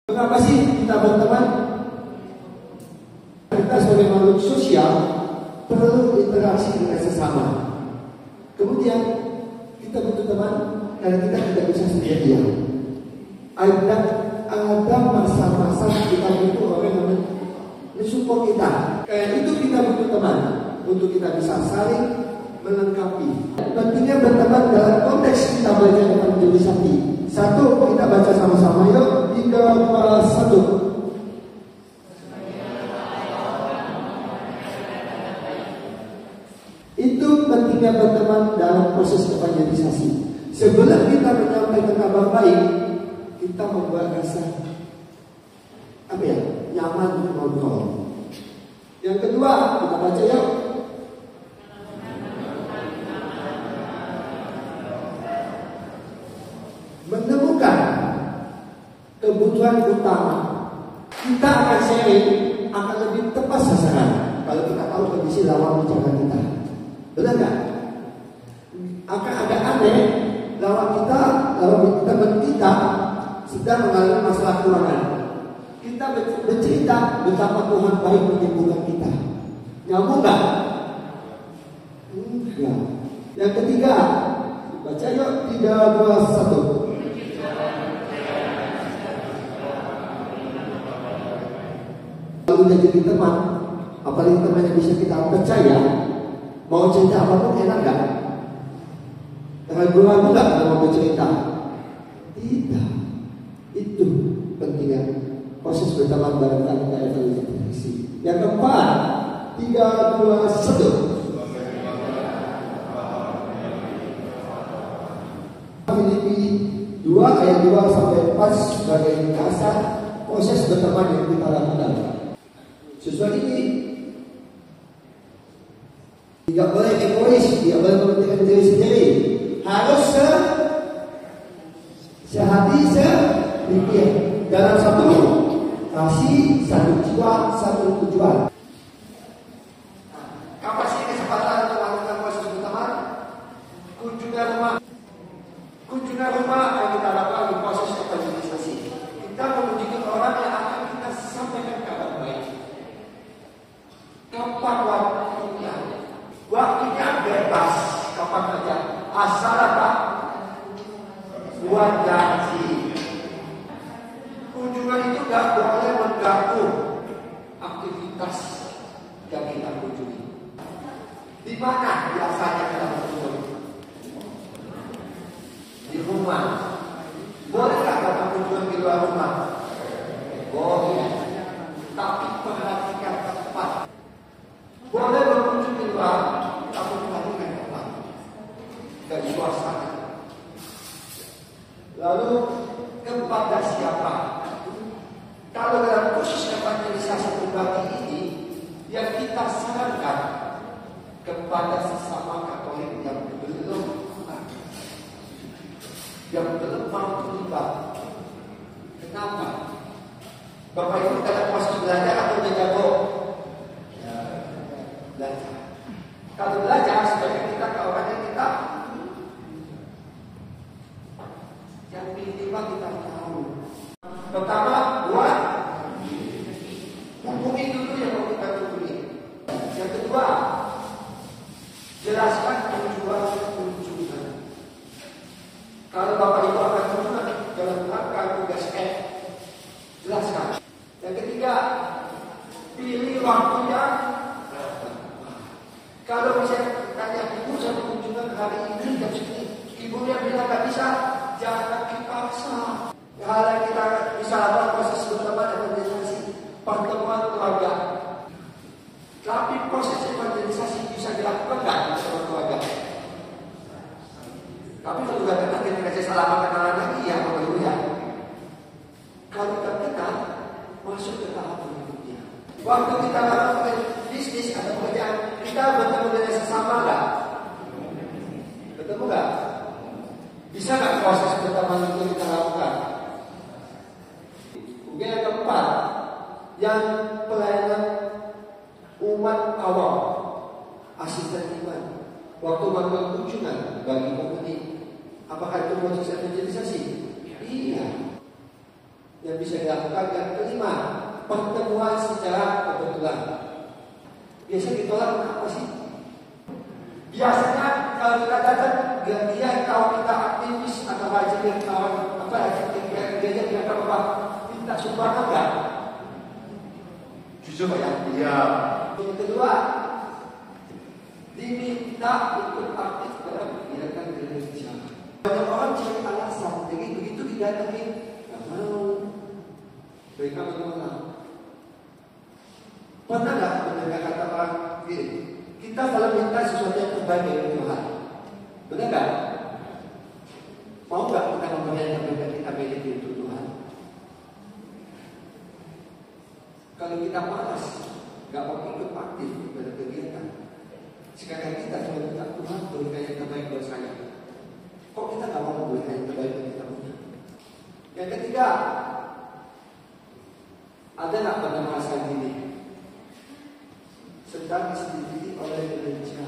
Mengapa sih kita berteman? Kita sebagai makhluk sosial perlu interaksi dengan sesama. Kemudian kita butuh teman karena kita tidak bisa sendirian. Ada masa-masa kita butuh orang yang mensupport kita. Karena itu kita butuh teman untuk kita bisa saling melengkapi. Pentingnya berteman dalam konteks kita belajar tentang menjadi sakti. Satu, kita baca sama-sama yuk. 3, 2, 1. Itu pentingnya berteman dalam proses evangelisasi. Sebelum kita menyampaikan kabar baik, kita membuat rasa nyaman ngobrol. Yang kedua, kita baca yuk. Menemukan kebutuhan utama. Kita akan sharing akan lebih tepat sasaran kalau kita tahu kondisi lawan bicara kita. Benar nggak? Akan agak aneh lawan teman kita sedang mengalami masalah keuangan. Kita bercerita betapa Tuhan baik menyembuhkan kita. Nyambung nggak? Enggak. Yang ketiga, baca yuk 3, 2, 1. Kalau udah jadi teman, apalagi teman yang bisa kita percaya, mau cerita apapun enak gak? Ragu-ragu gak kalau mau bercerita? Tidak. Itu pentingnya proses berteman bareng kita evangelisasi. Yang keempat, 3, 2, 1. Filipi 2 ayat 2 sampai 4 sebagai kasar proses berteman yang kita lakukan. Sesuai ini tidak boleh egois, tidak boleh mementingkan diri sendiri. Harus sehati sepikir dalam satu kasih, satu jiwa, satu tujuan. Apa sih kesempatan untuk melakukan proses berteman? Kunjungan rumah yang kita lakukan di proses evangelisasi. Kita mengunjungi orang yang akan kita sampaikan kabar baik. Kapan waktunya? Waktunya bebas. Kapan saja. Asal apa? Buat janji. Kunjungan itu gak boleh mengganggu aktivitas yang kita kunjungi. Di mana biasanya kita kunjungi? Di rumah. Boleh gak kita kunjungan di luar rumah? Boleh. Tapi perhatikan tempat. Boleh berkunjung di luar, tapi perhatikan tempat dan suasana. Lalu kepada siapa? Kalau dalam proses evangelisasi pribadi ini, yang kita sarankan kepada sesama Katolik yang belum mau terlibat. Kenapa? Bapak Ibu dalam proses belajar atau menjaga? Belajar. Kalau belajar sebaiknya kita ke orang yang kita yang minimal kita tahu. Pertama, buat hubungi dulu yang mau kita hubungi. Yang kedua, jelaskan tujuan kunjungan. Kalau Bapak Ibu akan kunjungan dalam rangka tugas F, jelaskan. Yang ketiga, pilih waktu yang kalau misalnya tanya ibu saya kunjungan hari ini jam segini, ibunya bilang nggak bisa, jangan dipaksa. Hal yang kita bisa lakukan proses berteman evangelisasi, pertemuan keluarga. Tapi proses evangelisasi bisa dilakukan nggak bersama keluarga? Tapi kalau nggak kenal, kita kasih salaman kenalan lagi ya, Bapak Ibu ya. Kalau kita kenal, masuk ke tahap berikutnya. Waktu kita lakukan bisnis atau pekerjaan, kita bertemu dengan sesama nggak? Bertemu nggak? Bisa nggak proses berteman itu kita lakukan? Kemudian yang keempat, yang pelayanan umat awam, asisten iman, waktu melakukan kunjungan bagi komunitas, apakah itu proses evangelisasi? Iya. yang bisa dilakukan. Yang kelima, pertemuan secara kebetulan. Biasa ditolak kenapa sih? Biasanya kalau kita datang, dia tahu kita aktivis atau rajin yang kawan apa dia kata apa minta sumbangan enggak? Jujur ya. Iya. Yang kedua, diminta untuk aktif dalam kegiatan gereja. Banyak orang cari alasan, jadi begitu didatangi nggak mau. Mereka menolak. Pernah nggak mendengar kata orang kita kalau minta sesuatu yang terbaik dari Tuhan, benar nggak? Mau nggak kita memberi yang terbaik kita miliki untuk Tuhan? Kalau kita malas, nggak mau ikut aktif pada kegiatan, sekarang kita cuma minta Tuhan berikan yang terbaik buat saya. Kok kita nggak mau memberikan yang terbaik yang kita punya? Yang ketiga, ada nggak pada masa ini sedang diselidiki oleh gereja?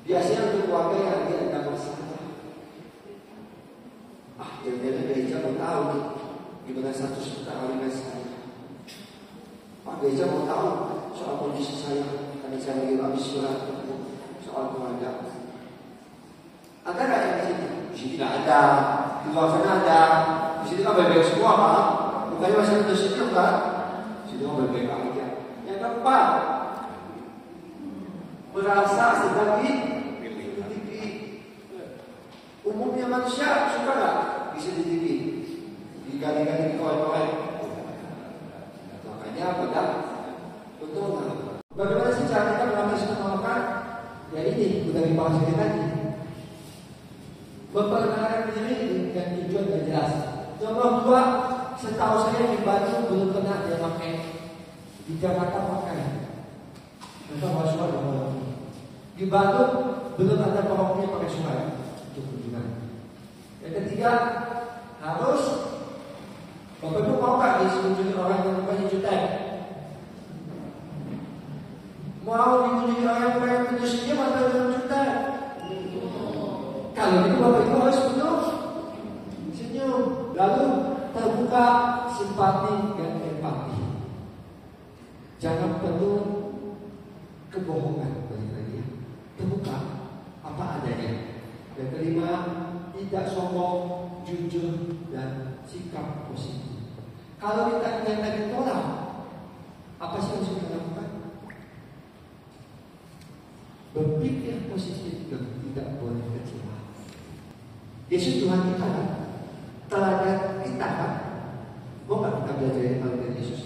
Biasanya untuk keluarga yang lagi ada masalah. Jadi gereja mau tahu nih gimana status perkawinan saya. Gereja mau tahu soal kondisi saya karena saya lagi habis surat soal keluarga. Ada nggak yang di sini? Di sini nggak ada. Di luar sana ada. Di sini kan baik-baik semua kan? Bukannya masih ada senyum kan? Di sini kan baik-baik aja. Yang keempat, merasa sedang diselidiki. Umumnya manusia suka nggak diselidiki, digali-gali, dikoi-koi. Makanya pada untung. Bagaimana sih cara kita mengatasi penolakan? Ya ini sudah dibahas tadi. Memperkenalkan diri dengan tujuan yang jelas. Contoh dua, setahu saya di Bandung belum pernah dia pakai. Di Jakarta pakai. Contoh mahasiswa di Bandung belum ada pokoknya pakai surat untuk kunjungan. Yang ketiga, harus Bapak Ibu mau nggak dikunjungi orang yang mukanya jutek? Mau dikunjungi orang yang mukanya punya senyum atau yang jutek? Kalau itu Bapak Ibu harus penuh senyum, lalu terbuka simpati dan empati. Jangan penuh kebohongan, terbuka apa adanya. Yang kelima, tidak sombong, jujur dan sikap positif. Kalau kita ternyata ditolak, apa sih yang harus kita lakukan? Berpikir positif dan tidak boleh kecewa. Yesus Tuhan kita kan, teladan kita kan. Mau nggak kita belajar teladan Yesus?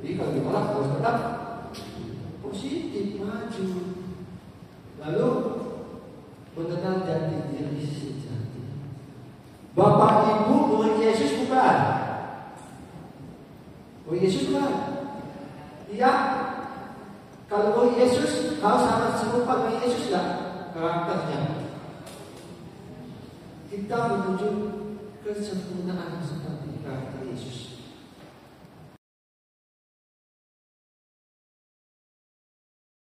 Jadi kalau ditolak harus tetap positif, maju. Lalu mengenal jati diri sejati. Bapak Ibu murid Yesus bukan? Murid Yesus bukan? Iya. Kalau murid Yesus harus sangat serupa dengan Yesus nggak karakternya? Kita menuju kesempurnaan seperti karakter Yesus.